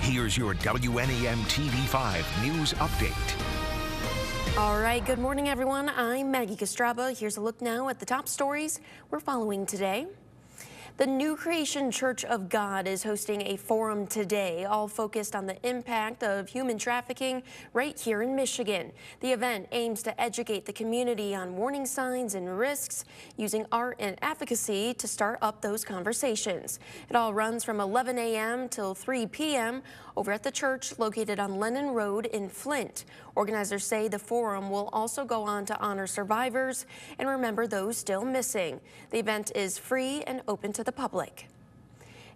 Here's your WNEM TV5 News Update. All right, good morning, everyone. I'm Maggie Castraba. Here's a look now at the top stories we're following today. The New Creation Church of God is hosting a forum today, all focused on the impact of human trafficking right here in Michigan. The event aims to educate the community on warning signs and risks, using art and advocacy to start up those conversations. It all runs from 11 a.m. till 3 p.m. over at the church located on Lennon Road in Flint. Organizers say the forum will also go on to honor survivors and remember those still missing. The event is free and open to the public.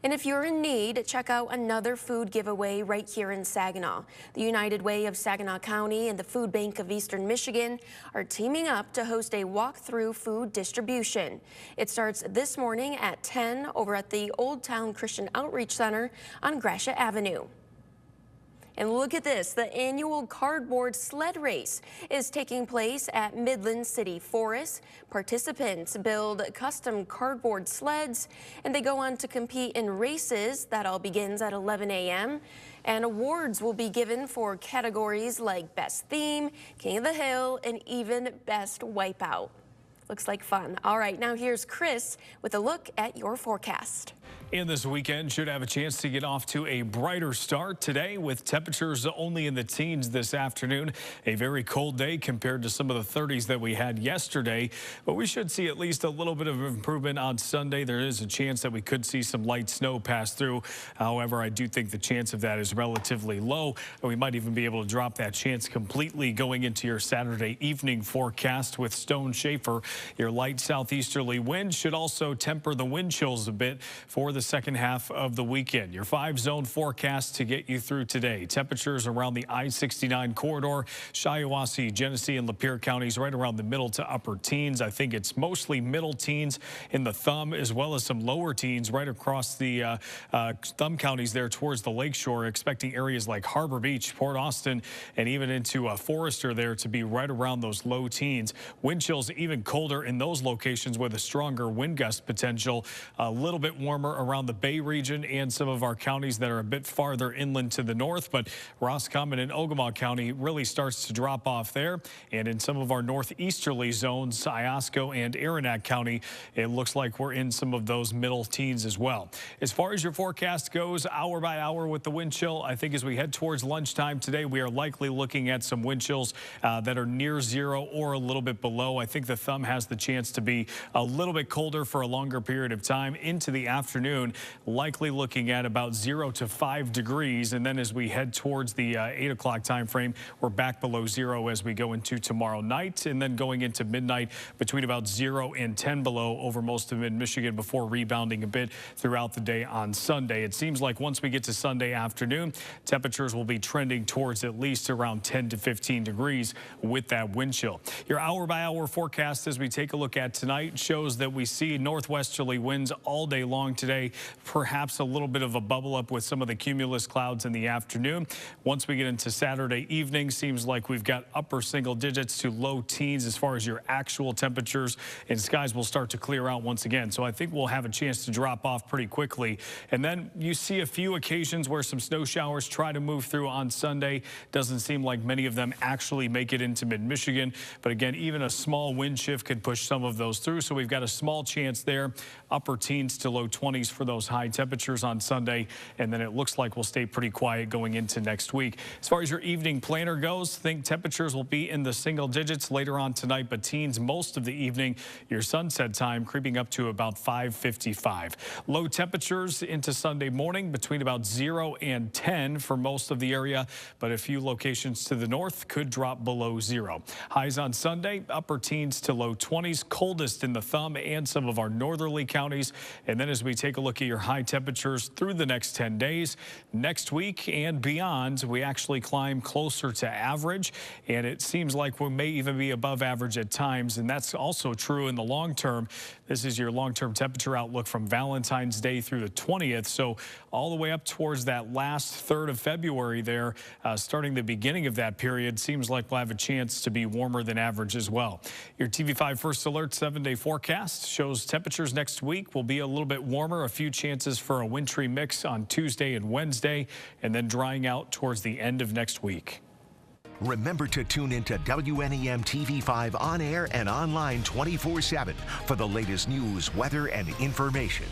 And if you're in need, check out another food giveaway right here in Saginaw. The United Way of Saginaw County and the Food Bank of Eastern Michigan are teaming up to host a walk-through food distribution. It starts this morning at 10 over at the Old Town Christian Outreach Center on Gratiot Avenue. And look at this, the annual cardboard sled race is taking place at Midland City Forest. Participants build custom cardboard sleds and they go on to compete in races. That all begins at 11 a.m. And awards will be given for categories like Best Theme, King of the Hill, and even Best Wipeout. Looks like fun. All right, now here's Chris with a look at your forecast. And this weekend should have a chance to get off to a brighter start today with temperatures only in the teens this afternoon. A very cold day compared to some of the 30s that we had yesterday, but we should see at least a little bit of improvement on Sunday. There is a chance that we could see some light snow pass through. However, I do think the chance of that is relatively low. We might even be able to drop that chance completely going into your Saturday evening forecast with Stone Schaefer. Your light southeasterly wind should also temper the wind chills a bit for the second half of the weekend. Your 5-zone forecast to get you through today. Temperatures around the I-69 corridor, Shiawassee, Genesee, and Lapeer counties right around the middle to upper teens. I think it's mostly middle teens in the Thumb, as well as some lower teens right across the Thumb counties there towards the lakeshore. Expecting areas like Harbor Beach, Port Austin, and even into Forester there to be right around those low teens. Wind chills even colder in those locations with a stronger wind gust potential. A little bit warmer around the Bay region and some of our counties that are a bit farther inland to the north, but Roscommon and Ogemaw County really starts to drop off there. And in some of our northeasterly zones, Iosco and Aranac County, it looks like we're in some of those middle teens as well. As far as your forecast goes, hour by hour with the wind chill, I think as we head towards lunchtime today, we are likely looking at some wind chills that are near zero or a little bit below. I think the Thumb has the chance to be a little bit colder for a longer period of time into the afternoon, likely looking at about 0 to 5 degrees. And then as we head towards the 8 o'clock time frame, we're back below zero as we go into tomorrow night, and then going into midnight between about 0 and 10 below over most of mid-Michigan before rebounding a bit throughout the day on Sunday. It seems like once we get to Sunday afternoon, temperatures will be trending towards at least around 10 to 15 degrees with that wind chill. Your hour-by-hour forecast as we take a look at tonight shows that we see northwesterly winds all day long today, perhaps a little bit of a bubble up with some of the cumulus clouds in the afternoon. Once we get into Saturday evening, seems like we've got upper single digits to low teens as far as your actual temperatures, and skies will start to clear out once again. So I think we'll have a chance to drop off pretty quickly. And then you see a few occasions where some snow showers try to move through on Sunday. Doesn't seem like many of them actually make it into mid-Michigan. But again, even a small wind shift could push some of those through. So we've got a small chance there, upper teens to low 20s for those high temperatures on Sunday. And then it looks like we'll stay pretty quiet going into next week. As far as your evening planner goes, think temperatures will be in the single digits later on tonight, but teens most of the evening. Your sunset time creeping up to about 5:55. Low temperatures into Sunday morning between about 0 and 10 for most of the area, but a few locations to the north could drop below 0. Highs on Sunday, upper teens to low 20s, coldest in the Thumb and some of our northerly counties. And then as we take a look at your high temperatures through the next 10 days, next week and beyond, we actually climb closer to average, and it seems like we may even be above average at times, and that's also true in the long term. This is your long-term temperature outlook from Valentine's Day through the 20th. So all the way up towards that last third of February there, starting the beginning of that period, seems like we'll have a chance to be warmer than average as well. Your TV5 First Alert 7-day forecast shows temperatures next week will be a little bit warmer, a few chances for a wintry mix on Tuesday and Wednesday, and then drying out towards the end of next week. Remember to tune into WNEM TV5 on air and online 24/7 for the latest news, weather, and information.